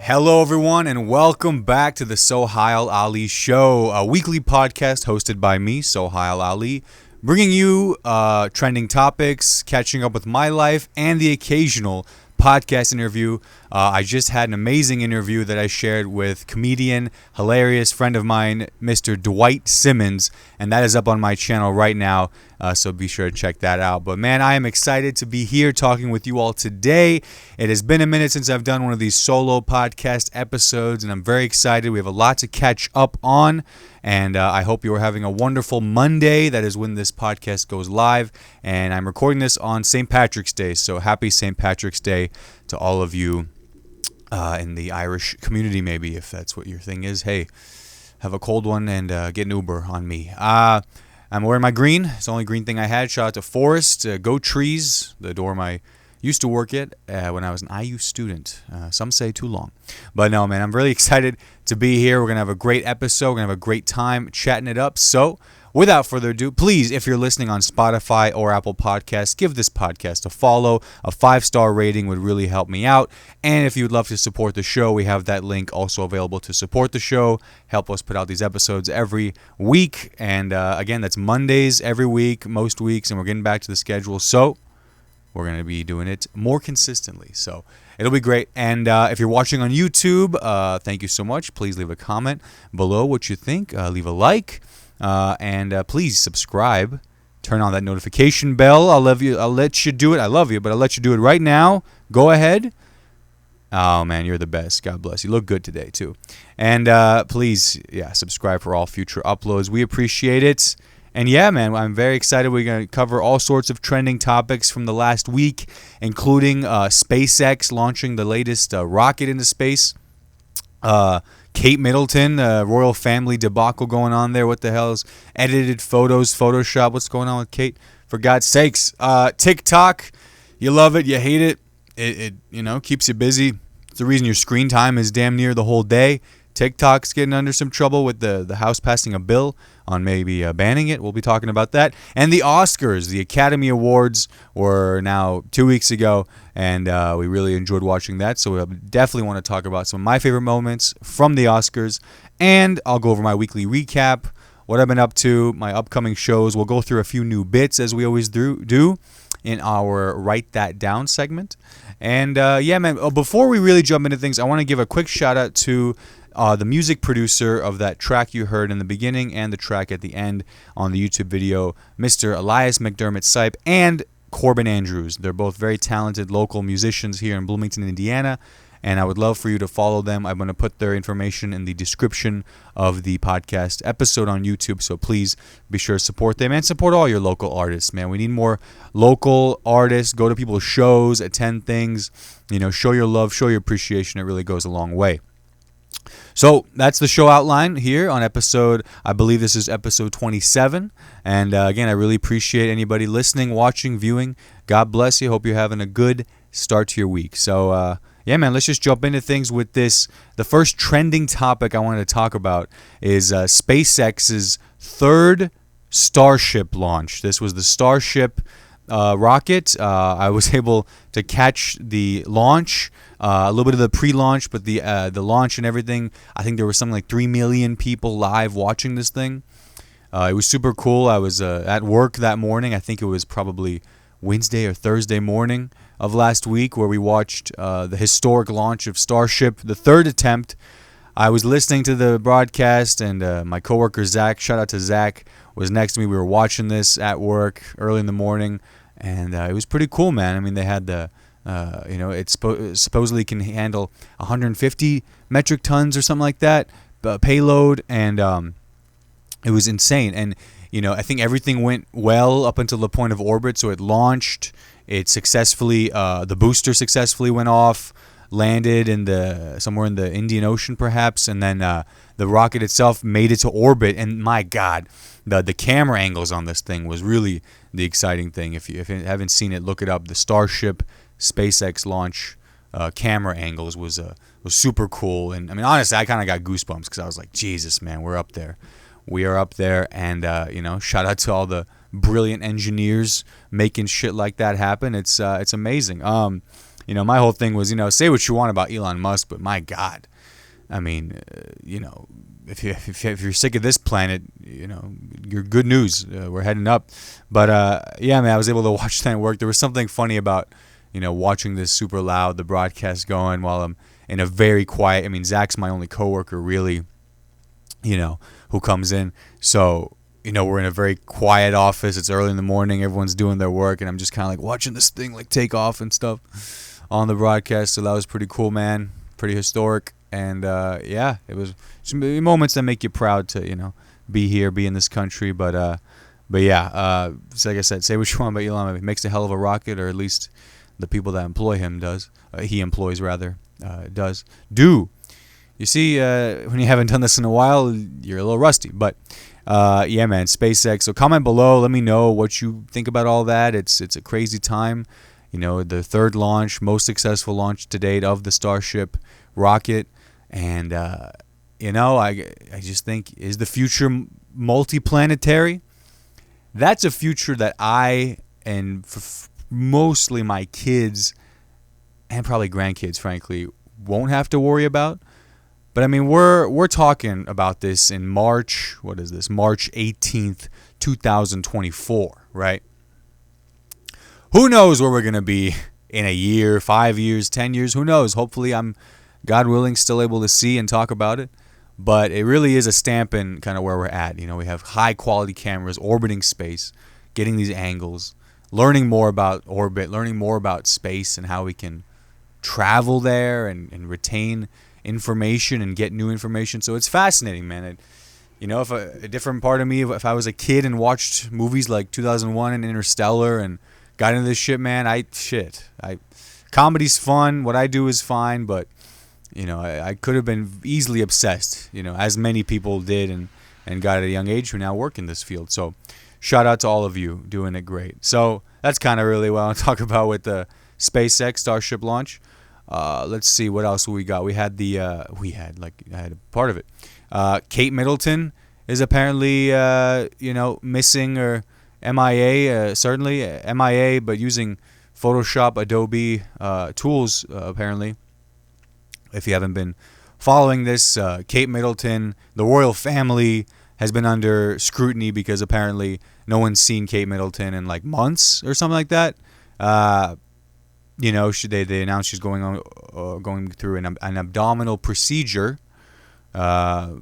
Hello, everyone, and welcome back to the Sohile Ali Show, a weekly podcast hosted by me, Sohile Ali, bringing you trending topics, catching up with my life, and the occasional podcast interview. I just had an amazing interview that I shared with comedian, hilarious friend of mine, Mr. Dwight Simmons, and that is up on my channel right now, so be sure to check that out. But man, I am excited to be here talking with you all today. It has been a minute since I've done one of these solo podcast episodes, and I'm very excited. We have a lot to catch up on, and I hope you are having a wonderful Monday. That is when this podcast goes live, and I'm recording this on St. Patrick's Day, so happy St. Patrick's Day to all of you in the Irish community, maybe, if that's what your thing is. Hey, have a cold one and get an Uber on me. I'm wearing my green. It's the only green thing I had. Shout out to Forest, Go Trees, the dorm I used to work at when I was an IU student. Some say too long. But no, man, I'm really excited to be here. We're going to have a great episode. We're going to have a great time chatting it up. So without further ado, please, if you're listening on Spotify or Apple Podcasts, give this podcast a follow. A 5-star rating would really help me out. And if you'd love to support the show, we have that link also available to support the show. Help us put out these episodes every week. And again, that's Mondays every week, most weeks, and we're getting back to the schedule. So we're going to be doing it more consistently. So it'll be great. And if you're watching on YouTube, thank you so much. Please leave a comment below what you think. Leave a like. And please subscribe. Turn on that notification bell. I'll let you do it. I love you, but I'll let you do it right now. Go ahead. Oh, man, you're the best. God bless. You look good today, too. And please, subscribe for all future uploads. We appreciate it. And yeah, man, I'm very excited. We're going to cover all sorts of trending topics from the last week, including SpaceX launching the latest rocket into space. Kate Middleton, royal family debacle going on there. What the hell is edited photos, Photoshop? What's going on with Kate? For God's sakes. TikTok, you love it, you hate it. It keeps you busy. It's the reason your screen time is damn near the whole day. TikTok's getting under some trouble with the House passing a bill on maybe banning it. We'll be talking about that. And the Oscars, the Academy Awards, were now 2 weeks ago, and we really enjoyed watching that. So we definitely want to talk about some of my favorite moments from the Oscars. And I'll go over my weekly recap, what I've been up to, my upcoming shows. We'll go through a few new bits, as we always do in our Write That Down segment. And man, before we really jump into things, I want to give a quick shout out to the music producer of that track you heard in the beginning and the track at the end on the YouTube video, Mr. Elias McDermott-Sipe and Corben Andrews. They're both very talented local musicians here in Bloomington, Indiana, and I would love for you to follow them. I'm going to put their information in the description of the podcast episode on YouTube, so please be sure to support them and support all your local artists, man. We need more local artists. Go to people's shows, attend things, show your love, show your appreciation. It really goes a long way. So that's the show outline here on I believe this is episode 27. And again, I really appreciate anybody listening, watching, viewing. God bless you. Hope you're having a good start to your week. So, man, let's just jump into things with this. The first trending topic I wanted to talk about is SpaceX's third Starship launch. This was the Starship rocket. I was able to catch the launch, a little bit of the pre-launch, but the launch and everything. I think there was something like 3 million people live watching this thing. It was super cool. I was at work that morning. I think it was probably Wednesday or Thursday morning of last week where we watched the historic launch of Starship, the third attempt. I was listening to the broadcast, and my coworker Zach, shout out to Zach, was next to me. We were watching this at work early in the morning, and it was pretty cool, man. I mean, they had the, it supposedly can handle 150 metric tons or something like that, payload, and it was insane. And, I think everything went well up until the point of orbit, so it launched. It successfully, the booster successfully went off, landed somewhere in the Indian Ocean perhaps, and then the rocket itself made it to orbit. And my God, the camera angles on this thing was really the exciting thing. If you haven't seen it, look it up. The Starship SpaceX launch camera angles was super cool. And I mean, honestly, I kind of got goosebumps because I was like, Jesus, man, we're up there. We are up there, and shout out to all the brilliant engineers making shit like that happen. It's amazing. my whole thing was, say what you want about Elon Musk, but my God, I mean, if you're sick of this planet, you're good news. We're heading up. But yeah, man, I was able to watch that work. There was something funny about watching this super loud, the broadcast going while I'm in a very quiet. I mean, Zach's my only coworker, really, who comes in. So we're in a very quiet office. It's early in the morning. Everyone's doing their work, and I'm just kind of like watching this thing like take off and stuff on the broadcast. So that was pretty cool, man. Pretty historic. And yeah, it was some moments that make you proud to be here, be in this country. But yeah, so like I said, say what you want about Elon. He makes a hell of a rocket, or at least the people that employ him does. He employs rather does do. You see, when you haven't done this in a while, you're a little rusty. But yeah, man, SpaceX. So comment below. Let me know what you think about all that. It's a crazy time. The third launch, most successful launch to date of the Starship rocket. And, I just think, is the future multiplanetary? That's a future that I and mostly my kids and probably grandkids, frankly, won't have to worry about. But I mean, we're talking about this in March. What is this? March 18th, 2024, right? Who knows where we're going to be in a year, 5 years, 10 years? Who knows? Hopefully I'm, God willing, still able to see and talk about it. But it really is a stamp in kind of where we're at. We have high quality cameras orbiting space, getting these angles, learning more about orbit, learning more about space and how we can travel there and retain information and get new information. So it's fascinating, man. If a different part of me, if I was a kid and watched movies like 2001 and Interstellar and got into this shit, man, comedy's fun. What I do is fine, but I could have been easily obsessed, as many people did and got at a young age who now work in this field. So shout out to all of you doing it great. So that's kind of really what I want to talk about with the SpaceX Starship launch. Let's see what else we got. I had a part of it. Kate Middleton is apparently missing or MIA, certainly MIA, but using Photoshop, Adobe tools apparently. If you haven't been following this, Kate Middleton, the royal family, has been under scrutiny because apparently no one's seen Kate Middleton in like months or something like that. They announced she's going through an abdominal procedure. Okay,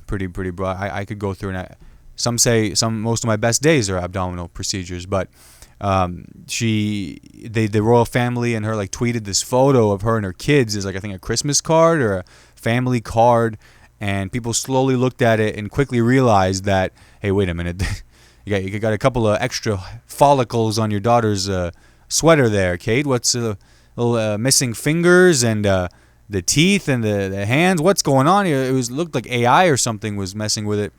pretty broad. I could go through and some say most of my best days are abdominal procedures, but the royal family and her like tweeted this photo of her and her kids as like I think a Christmas card or a family card, and people slowly looked at it and quickly realized that, hey, wait a minute, you got a couple of extra follicles on your daughter's sweater there, Kate. What's little missing fingers and the teeth and the hands? What's going on here? It looked like AI or something was messing with it.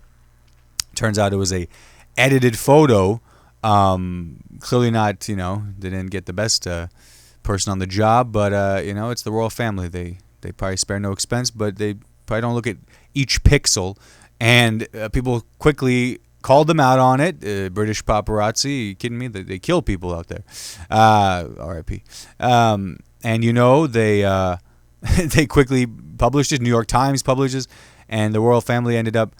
Turns out it was a edited photo. Clearly not, they didn't get the best person on the job, but it's the royal family. They probably spare no expense, but they probably don't look at each pixel. And people quickly called them out on it. British paparazzi, are you kidding me? They kill people out there. R.I.P. And they they quickly published it. New York Times publishes, and the royal family ended up.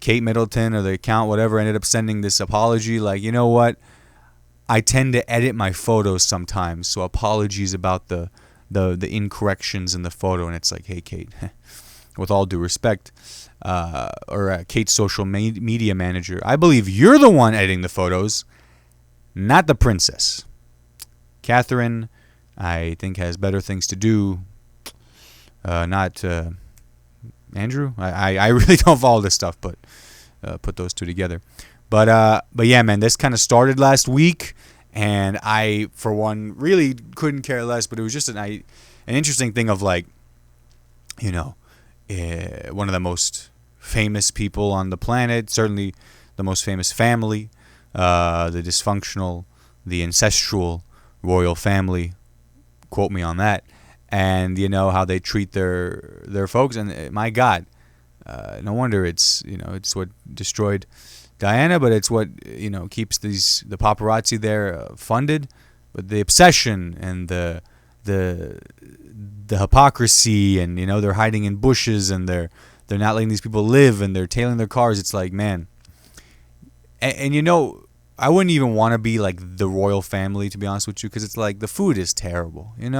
Kate Middleton or the account, whatever, ended up sending this apology like, you know what, I tend to edit my photos sometimes, so apologies about the incorrections in the photo. And it's like, hey, Kate, with all due respect, or Kate's social media manager, I believe you're the one editing the photos, not the princess. Catherine, I think, has better things to do, not... Andrew, I really don't follow this stuff, but put those two together. But yeah, man, this kind of started last week, and I, for one, really couldn't care less. But it was just an interesting thing of like, one of the most famous people on the planet, certainly the most famous family, the dysfunctional, the ancestral royal family. Quote me on that. And how they treat their folks, and my God, no wonder it's what destroyed Diana, but it's what keeps the paparazzi there funded. but the obsession and the hypocrisy, and they're hiding in bushes, and they're not letting these people live, and they're tailing their cars. It's like, man, and I wouldn't even want to be like the royal family, to be honest with you, because it's like the food is terrible. It's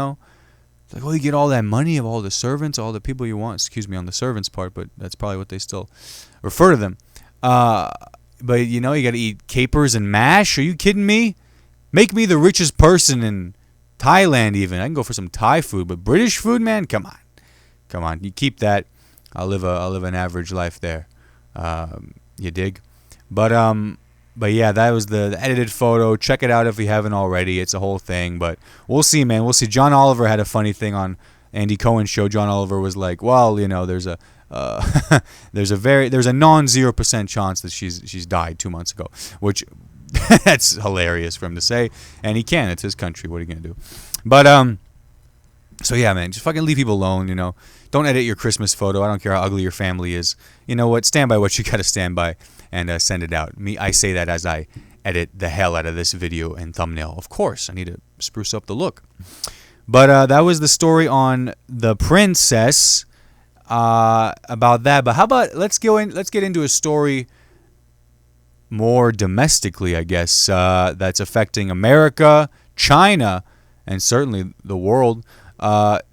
like, you get all that money of all the servants, all the people you want. Excuse me on the servants part, but that's probably what they still refer to them. But you got to eat capers and mash. Are you kidding me? Make me the richest person in Thailand even. I can go for some Thai food, but British food, man, come on. You keep that. I'll live an average life there. You dig? But yeah, that was the edited photo. Check it out if you haven't already. It's a whole thing, but we'll see, man. We'll see. John Oliver had a funny thing on Andy Cohen's show. John Oliver was like, well, there's a there's a non-0% chance that she's died 2 months ago, which that's hilarious for him to say, and he can. It's his country. What are you gonna do? But so yeah, man, just fucking leave people alone. Don't edit your Christmas photo. I don't care how ugly your family is. You know what? Stand by what you gotta stand by, and send it out. I say that as I edit the hell out of this video and thumbnail. Of course, I need to spruce up the look. But that was the story on the princess. About that. But how about let's get into a story more domestically, I guess, that's affecting America, China, and certainly the world.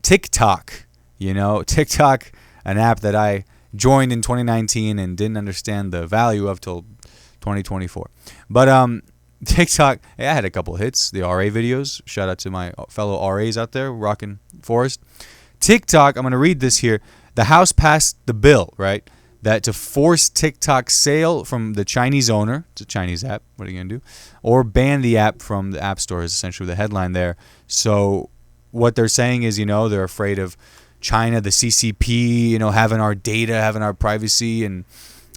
TikTok. TikTok, an app that I joined in 2019 and didn't understand the value of till 2024. But TikTok, hey, I had a couple hits. The RA videos. Shout out to my fellow RAs out there rocking Forest. TikTok, I'm going to read this here. The House passed the bill, right, that to force TikTok sale from the Chinese owner, it's a Chinese app, what are you going to do, or ban the app from the App Store is essentially the headline there. So what they're saying is, they're afraid of China, the CCP, having our data, having our privacy, and,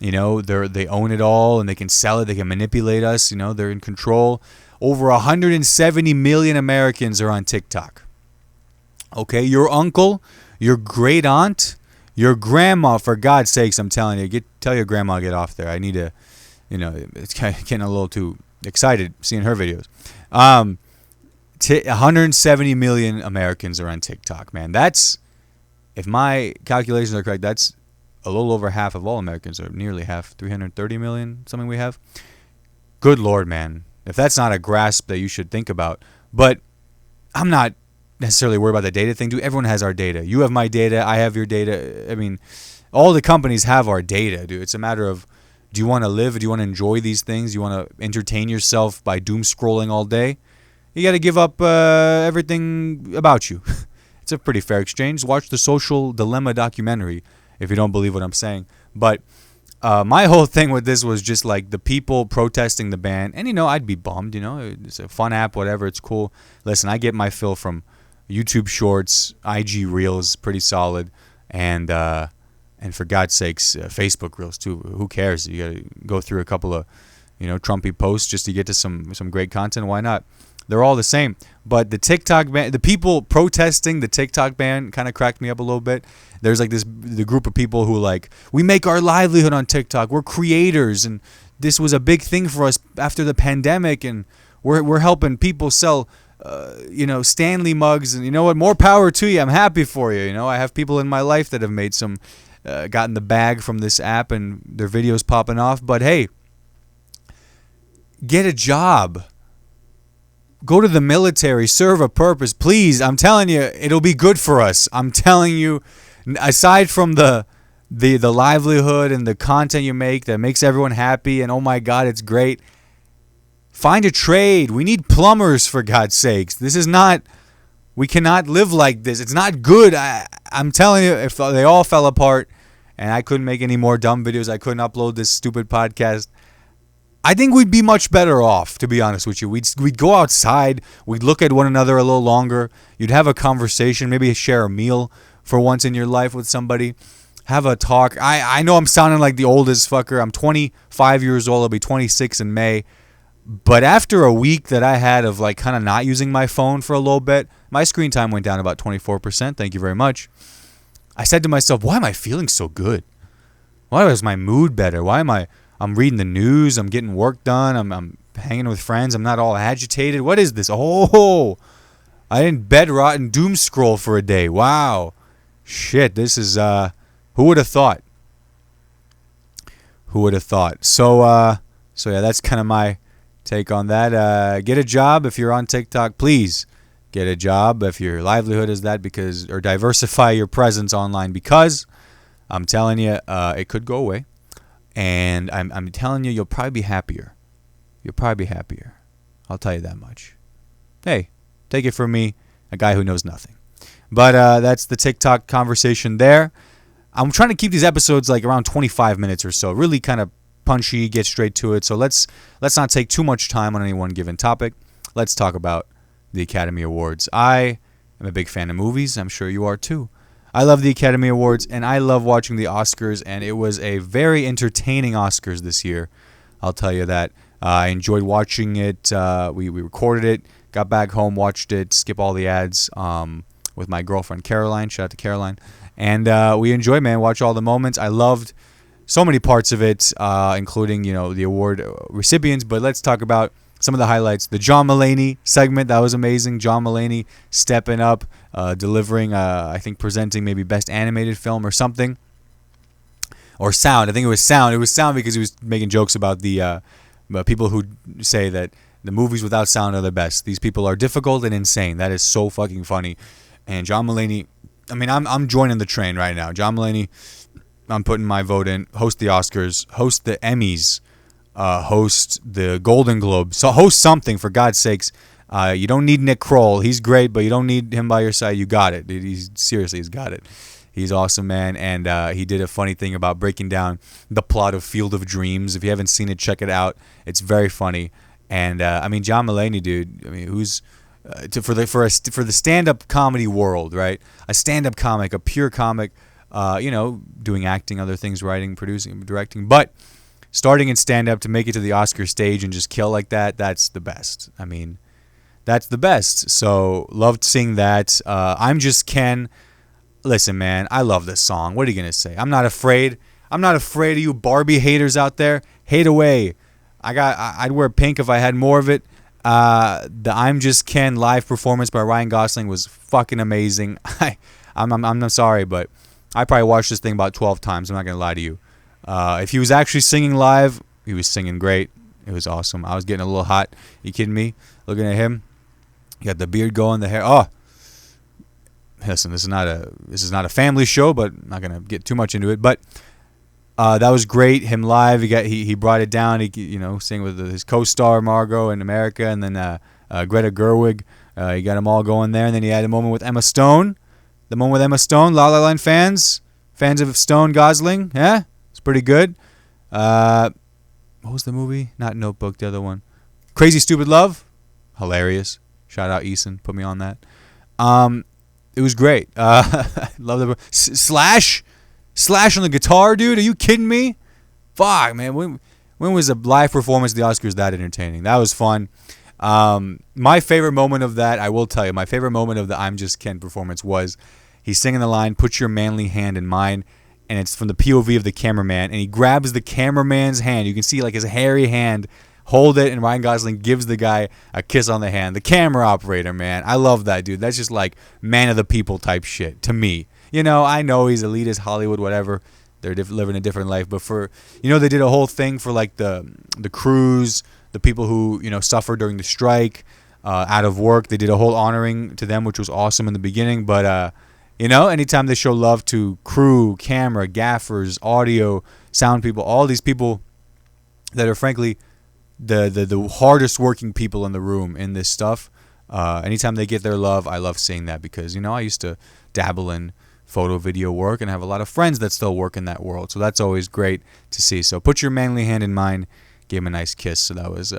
they own it all, and they can sell it, they can manipulate us, they're in control. Over 170 million Americans are on TikTok. Okay, your uncle, your great aunt, your grandma, for God's sakes, I'm telling you, tell your grandma to get off there. I need to, it's getting a little too excited seeing her videos. 170 million Americans are on TikTok, man. That's, if my calculations are correct, that's a little over half of all Americans, or nearly half, 330 million, something we have. Good Lord, man. If that's not a grasp that you should think about. But I'm not necessarily worried about the data thing. Dude, everyone has our data. You have my data. I have your data. I mean, all the companies have our data, dude. It's a matter of, do you want to live? Do you want to enjoy these things? Do you want to entertain yourself by doom scrolling all day? You got to give up everything about you. It's a pretty fair exchange. Watch the Social Dilemma documentary if you don't believe what I'm saying. But my whole thing with this was just like the people protesting the ban. And, I'd be bummed, It's a fun app, whatever. It's cool. Listen, I get my fill from YouTube Shorts, IG Reels, pretty solid, and for God's sakes, Facebook Reels too. Who cares? You got to go through a couple of, Trumpy posts just to get to some great content. Why not? They're all the same. But the TikTok ban, the people protesting the TikTok ban, kind of cracked me up a little bit. There's like the group of people who like, we make our livelihood on TikTok. We're creators, and this was a big thing for us after the pandemic, and we're helping people sell. Stanley mugs, and you know what? More power to you. I'm happy for you. I have people in my life that have made some, gotten the bag from this app, and their videos popping off. But hey, get a job. Go to the military. Serve a purpose, please. I'm telling you, it'll be good for us. I'm telling you. Aside from the livelihood and the content you make that makes everyone happy, and oh my God, it's great. Find a trade. We need plumbers, for God's sakes. This is not, we cannot live like this. It's not good. I'm telling you, if they all fell apart and I couldn't make any more dumb videos, I couldn't upload this stupid podcast, I think we'd be much better off, to be honest with you. We'd go outside. We'd look at one another a little longer. You'd have a conversation, maybe share a meal for once in your life with somebody. Have a talk. I know I'm sounding like the oldest fucker. I'm 25 years old. I'll be 26 in May. But after a week that I had of like kind of not using my phone for a little bit, my screen time went down about 24%. Thank you very much. I said to myself, why am I feeling so good? Why is my mood better? I'm reading the news. I'm getting work done. I'm hanging with friends. I'm not all agitated. What is this? Oh, I didn't bed rot and doom scroll for a day. Wow. Shit, this is, who would have thought? Who would have thought? So yeah, that's kind of my take on that. Get a job if you're on TikTok. Please get a job if your livelihood is that, or diversify your presence online, because I'm telling you, it could go away. And I'm telling you, you'll probably be happier. You'll probably be happier. I'll tell you that much. Hey, take it from me, a guy who knows nothing. But that's the TikTok conversation there. I'm trying to keep these episodes like around 25 minutes or so. Really kind of punchy, get straight to it. So let's not take too much time on any one given topic. Let's talk about the Academy Awards. I am a big fan of movies. I'm sure you are too. I love the Academy Awards, and I love watching the Oscars, and it was a very entertaining Oscars this year. I'll tell you that. I enjoyed watching it. We recorded it, got back home, watched it, skip all the ads with my girlfriend Caroline. Shout out to Caroline. And we enjoyed, man, watch all the moments. I loved so many parts of it, including, the award recipients. But let's talk about some of the highlights. The John Mulaney segment, that was amazing. John Mulaney stepping up, delivering, I think presenting maybe Best Animated Film or something. Or Sound. I think it was Sound. It was Sound because he was making jokes about the people who say that the movies without sound are the best. These people are difficult and insane. That is so fucking funny. And John Mulaney, I mean, I'm joining the train right now. John Mulaney, I'm putting my vote in. Host the Oscars. Host the Emmys. Host the Golden Globes. So host something, for God's sakes. You don't need Nick Kroll. He's great, but you don't need him by your side. You got it. He's got it. He's awesome, man. And he did a funny thing about breaking down the plot of Field of Dreams. If you haven't seen it, check it out. It's very funny. And I mean, John Mulaney, dude. I mean, who's for the stand-up comedy world, right? A stand-up comic, a pure comic. Doing acting, other things, writing, producing, directing, but starting in stand-up to make it to the Oscar stage and just kill like that, that's the best. I mean, that's the best. So, loved seeing that. I'm Just Ken. Listen, man, I love this song. What are you going to say? I'm not afraid. I'm not afraid of you Barbie haters out there. Hate away. I'd wear pink if I had more of it. The I'm Just Ken live performance by Ryan Gosling was fucking amazing. I'm sorry, but I probably watched this thing about 12 times. I'm not going to lie to you. If he was actually singing live, he was singing great. It was awesome. I was getting a little hot. You kidding me? Looking at him. You got the beard going, the hair. Oh, listen, this is not a family show, but I'm not going to get too much into it. But that was great. Him live. He brought it down. He sang with his co-star Margot in America, and then Greta Gerwig. He got them all going there, and then he had a moment with Emma Stone. The moment with Emma Stone, La La Land fans of Stone Gosling, yeah, it's pretty good. What was the movie? Not Notebook, the other one. Crazy Stupid Love, hilarious. Shout out Eason, put me on that. It was great. I love the Slash on the guitar, dude. Are you kidding me? Fuck, man. When was a live performance at the Oscars that entertaining? That was fun. My favorite moment of that, I will tell you, my favorite moment of the I'm Just Ken performance was he's singing the line, "Put your manly hand in mine," and it's from the POV of the cameraman, and he grabs the cameraman's hand. You can see like his hairy hand hold it, and Ryan Gosling gives the guy a kiss on the hand. The camera operator, man. I love that, dude. That's just like man of the people type shit to me. I know he's elitist, Hollywood, whatever. They're living a different life, but they did a whole thing for like the crews, the people who suffered during the strike, out of work. They did a whole honoring to them, which was awesome in the beginning. But anytime they show love to crew, camera, gaffers, audio, sound people, all these people that are frankly the hardest working people in the room in this stuff. Anytime they get their love, I love seeing that because I used to dabble in photo video work and have a lot of friends that still work in that world. So that's always great to see. So put your manly hand in mine. Gave him a nice kiss. So that was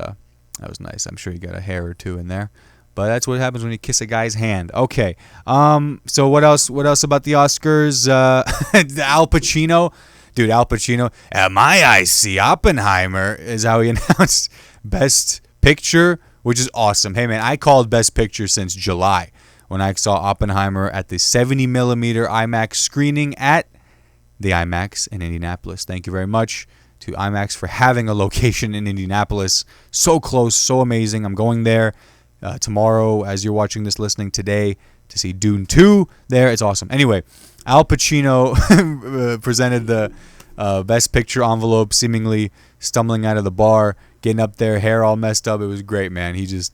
nice. I'm sure you got a hair or two in there. But that's what happens when you kiss a guy's hand. Okay. So what else about the Oscars? Al Pacino. Dude, Al Pacino. My eyes see Oppenheimer is how he announced Best Picture, which is awesome. Hey, man, I called Best Picture since July when I saw Oppenheimer at the 70mm IMAX screening at the IMAX in Indianapolis. Thank you very much to IMAX for having a location in Indianapolis. So close, so amazing. I'm going there tomorrow as you're watching this, listening today, to see Dune 2 there. It's awesome. Anyway, Al Pacino presented the Best Picture envelope, seemingly stumbling out of the bar, getting up there, hair all messed up. It was great, man. He just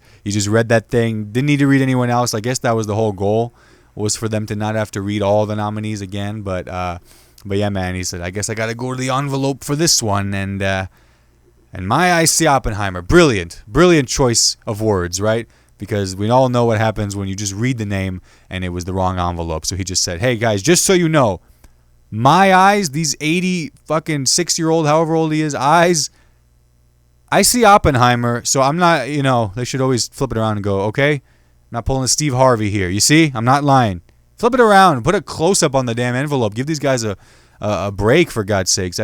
read that thing. Didn't need to read anyone else. I guess that was the whole goal, was for them to not have to read all the nominees again. But yeah, man, he said, I guess I got to go to the envelope for this one. And my eyes see Oppenheimer. Brilliant choice of words, right? Because we all know what happens when you just read the name and it was the wrong envelope. So he just said, hey, guys, just so you know, my eyes, these 80 fucking 6-year-old, however old he is, eyes, I see Oppenheimer. So I'm not, they should always flip it around and go, okay, I'm not pulling a Steve Harvey here. You see? I'm not lying. Flip it around and put a close-up on the damn envelope. Give these guys a break, for God's sakes.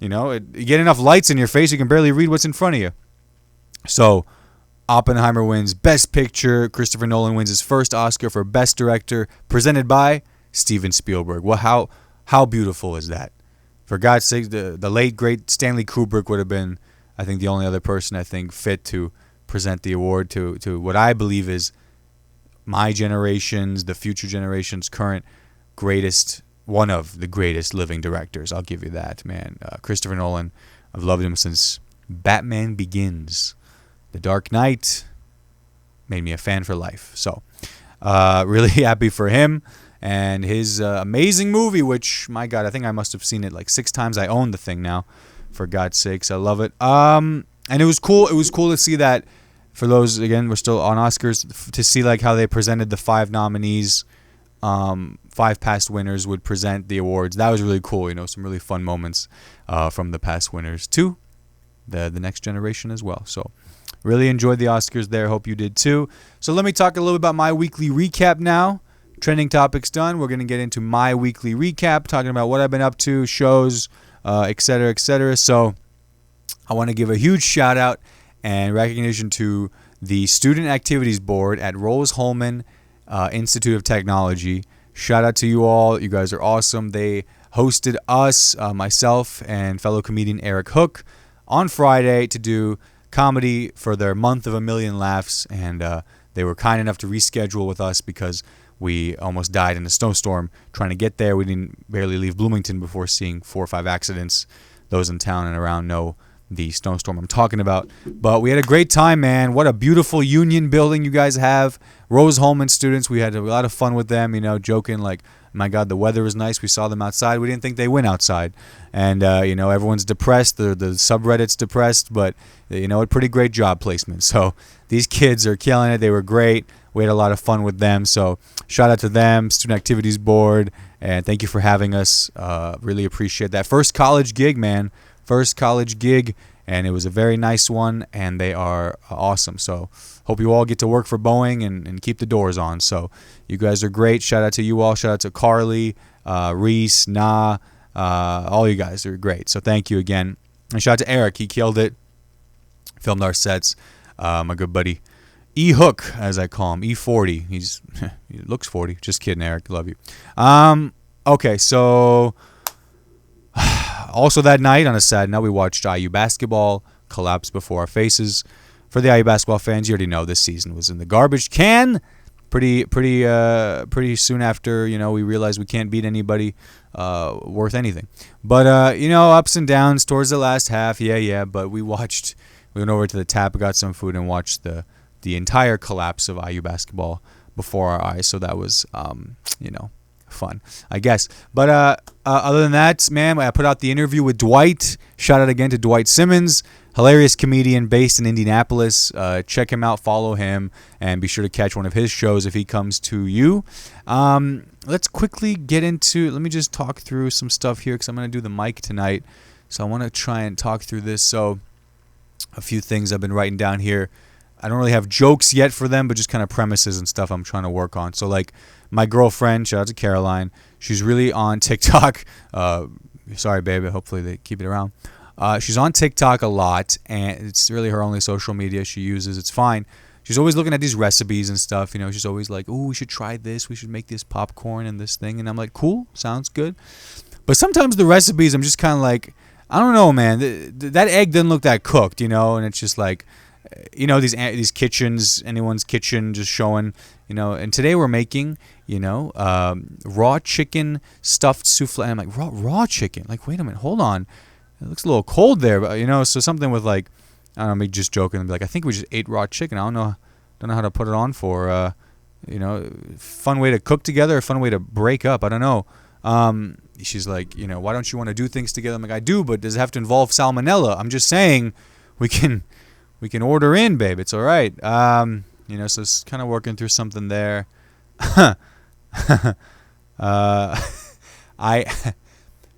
You get enough lights in your face, you can barely read what's in front of you. So Oppenheimer wins Best Picture. Christopher Nolan wins his first Oscar for Best Director, presented by Steven Spielberg. Well, how beautiful is that? For God's sake, the late, great Stanley Kubrick would have been, I think, the only other person fit to present the award to what I believe is my generation's, the future generation's current greatest, one of the greatest living directors. I'll give you that, man. Christopher Nolan, I've loved him since Batman Begins. The Dark Knight made me a fan for life. So, really happy for him and his amazing movie, which, my God, I think I must have seen it like 6 times. I own the thing now, for God's sakes. I love it. And it was cool. It was cool to see that, for those, again, we're still on Oscars, to see like how they presented the 5 nominees, 5 past winners would present the awards. That was really cool. Some really fun moments from the past winners to the next generation as well. So, really enjoyed the Oscars there. Hope you did too. So let me talk a little bit about my weekly recap now. Trending topics done. We're going to get into my weekly recap, talking about what I've been up to, shows, etc., etc. So I want to give a huge shout out and recognition to the Student Activities Board at Rose-Hulman Institute of Technology. Shout out to you all. You guys are awesome. They hosted us, myself, and fellow comedian Eric Hook on Friday to do comedy for their month of 1 million laughs, and they were kind enough to reschedule with us because we almost died in a snowstorm trying to get there. We didn't barely leave Bloomington before seeing 4 or 5 accidents. Those in town and around know the snowstorm I'm talking about. But we had a great time, man. What a beautiful union building you guys have. Rose-Hulman students, we had a lot of fun with them, joking like, my God, the weather was nice. We saw them outside. We didn't think they went outside. And, everyone's depressed. The subreddit's depressed. But, a pretty great job placement. So these kids are killing it. They were great. We had a lot of fun with them. So shout out to them, Student Activities Board. And thank you for having us. Really appreciate that. First college gig, man. First college gig. And it was a very nice one. And they are awesome. So hope you all get to work for Boeing and keep the doors on. So you guys are great. Shout out to you all. Shout out to Carly, Reese, all you guys are great. So thank you again. And shout out to Eric. He killed it. Filmed our sets. My good buddy E-Hook, as I call him. E40. He looks 40. Just kidding, Eric. Love you. Okay, so also that night, on a sad note, we watched IU basketball collapse before our faces. For the IU basketball fans, you already know this season was in the garbage can. Pretty soon after, we realized we can't beat anybody worth anything. But ups and downs towards the last half, yeah. But we went over to the tap, got some food, and watched the entire collapse of IU basketball before our eyes. So that was, fun, I guess. But other than that, man, I put out the interview with Dwight. Shout out again to Dwight Simmons. Hilarious comedian based in Indianapolis. Check him out, follow him, and be sure to catch one of his shows if he comes to you. Let's quickly get into, let me just talk through some stuff here because I'm going to do the mic tonight. So I want to try and talk through this. So a few things I've been writing down here. I don't really have jokes yet for them, but just kind of premises and stuff I'm trying to work on. So like my girlfriend, shout out to Caroline, she's really on TikTok. Sorry, baby. Hopefully they keep it around. She's on TikTok a lot, and it's really her only social media she uses. It's fine. She's always looking at these recipes and stuff. She's always like, "Oh, we should try this. We should make this popcorn and this thing." And I'm like, "Cool, sounds good." But sometimes the recipes, I'm just kind of like, I don't know, man. That egg didn't look that cooked, and it's just like, these kitchens, anyone's kitchen, just showing, And today we're making, raw chicken stuffed souffle. And I'm like, raw chicken? Like, wait a minute, hold on. It looks a little cold there, but so something with like, I don't know, me just joking and be like, I think we just ate raw chicken. I don't know how to put it on for, fun way to cook together, a fun way to break up. I don't know. She's like, why don't you want to do things together? I'm like, I do, but does it have to involve salmonella? I'm just saying, we can order in, babe. It's all right. So it's kind of working through something there.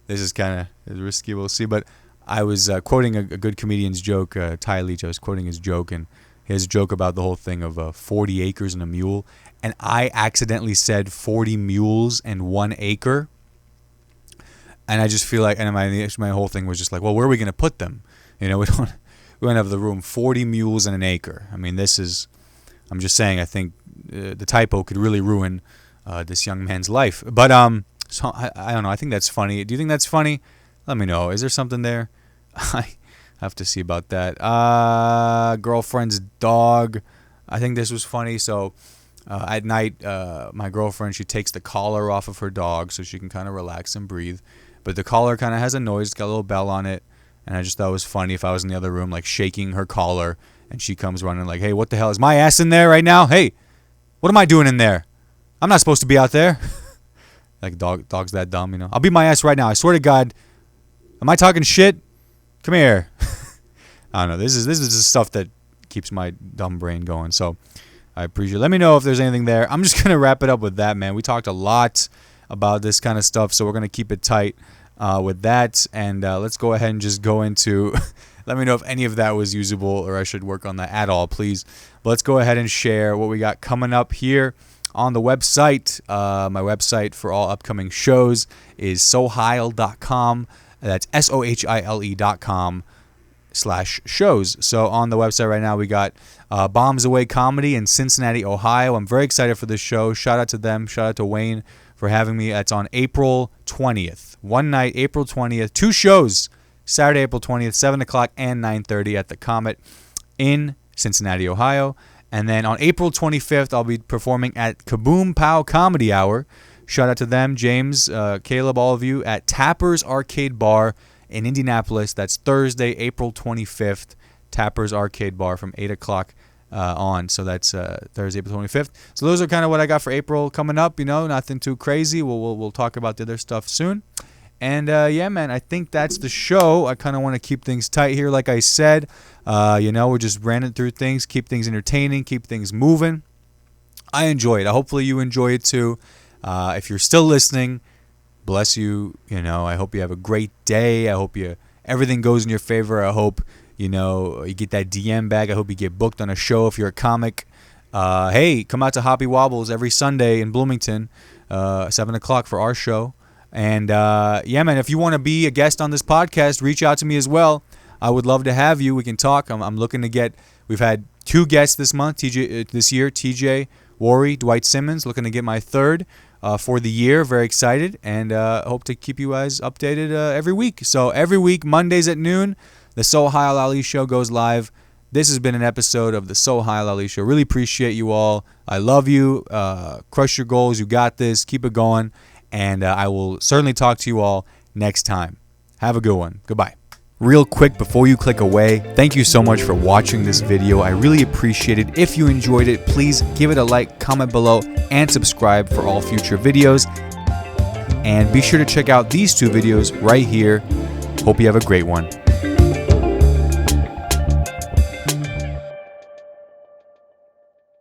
This is kind of risky. We'll see. But I was quoting a good comedian's joke, Ty Leach. I was quoting his joke, and he has a joke about the whole thing of 40 acres and a mule. And I accidentally said 40 mules and 1 acre. And I just feel like, and my whole thing was just like, well, where are we going to put them? We don't have the room. 40 mules and an acre. I mean, I'm just saying, I think the typo could really ruin this young man's life. But so I don't know. I think that's funny. Do you think that's funny? Let me know. Is there something there? I have to see about that. Girlfriend's dog. I think this was funny. So at night, my girlfriend, she takes the collar off of her dog so she can kind of relax and breathe. But the collar kind of has a noise. It's got a little bell on it. And I just thought it was funny if I was in the other room, like shaking her collar, and she comes running like, hey, what the hell? Is my ass in there right now? Hey, what am I doing in there? I'm not supposed to be out there. Like, dog's that dumb, I'll beat my ass right now. I swear to God. Am I talking shit? Come here. I don't know. This is the stuff that keeps my dumb brain going. So I appreciate it. Let me know if there's anything there. I'm just going to wrap it up with that, man. We talked a lot about this kind of stuff, so we're going to keep it tight with that. And let's go ahead and just go into... Let me know if any of that was usable or I should work on that at all, please. But let's go ahead and share what we got coming up here on the website. My website for all upcoming shows is sohile.com. That's sohile.com/shows. So on the website right now, we got Bombs Away Comedy in Cincinnati, Ohio. I'm very excited for this show. Shout out to them. Shout out to Wayne for having me. It's on April 20th. One night, April 20th. 2 shows. Saturday, April 20th, 7 o'clock and 9:30 at the Comet in Cincinnati, Ohio. And then on April 25th, I'll be performing at Kaboom Pow Comedy Hour. Shout out to them, James, Caleb, all of you, at Tappers Arcade Bar in Indianapolis. That's Thursday, April 25th, Tappers Arcade Bar from 8 o'clock on. So that's Thursday, April 25th. So those are kind of what I got for April coming up. Nothing too crazy. We'll talk about the other stuff soon. And, yeah, man, I think that's the show. I kind of want to keep things tight here. Like I said, we're just running through things, keep things entertaining, keep things moving. I enjoy it. Hopefully you enjoy it, too. If you're still listening, bless you. I hope you have a great day. I hope everything goes in your favor. I hope, you get that DM bag. I hope you get booked on a show if you're a comic. Hey, come out to Hoppy Wobbles every Sunday in Bloomington, 7 o'clock for our show. And, yeah, man, if you want to be a guest on this podcast, reach out to me as well. I would love to have you. We can talk. I'm looking to get – we've had 2 guests this month, this year, TJ Worry, Dwight Simmons, looking to get my 3rd for the year. Very excited, and hope to keep you guys updated every week. So every week, Mondays at noon, the Sohile Ali Show goes live. This has been an episode of the Sohile Ali Show. Really appreciate you all. I love you. Crush your goals. You got this. Keep it going. And I will certainly talk to you all next time. Have a good one. Goodbye. Real quick before you click away, thank you so much for watching this video. I really appreciate it. If you enjoyed it, please give it a like, comment below, and subscribe for all future videos. And be sure to check out these 2 videos right here. Hope you have a great one.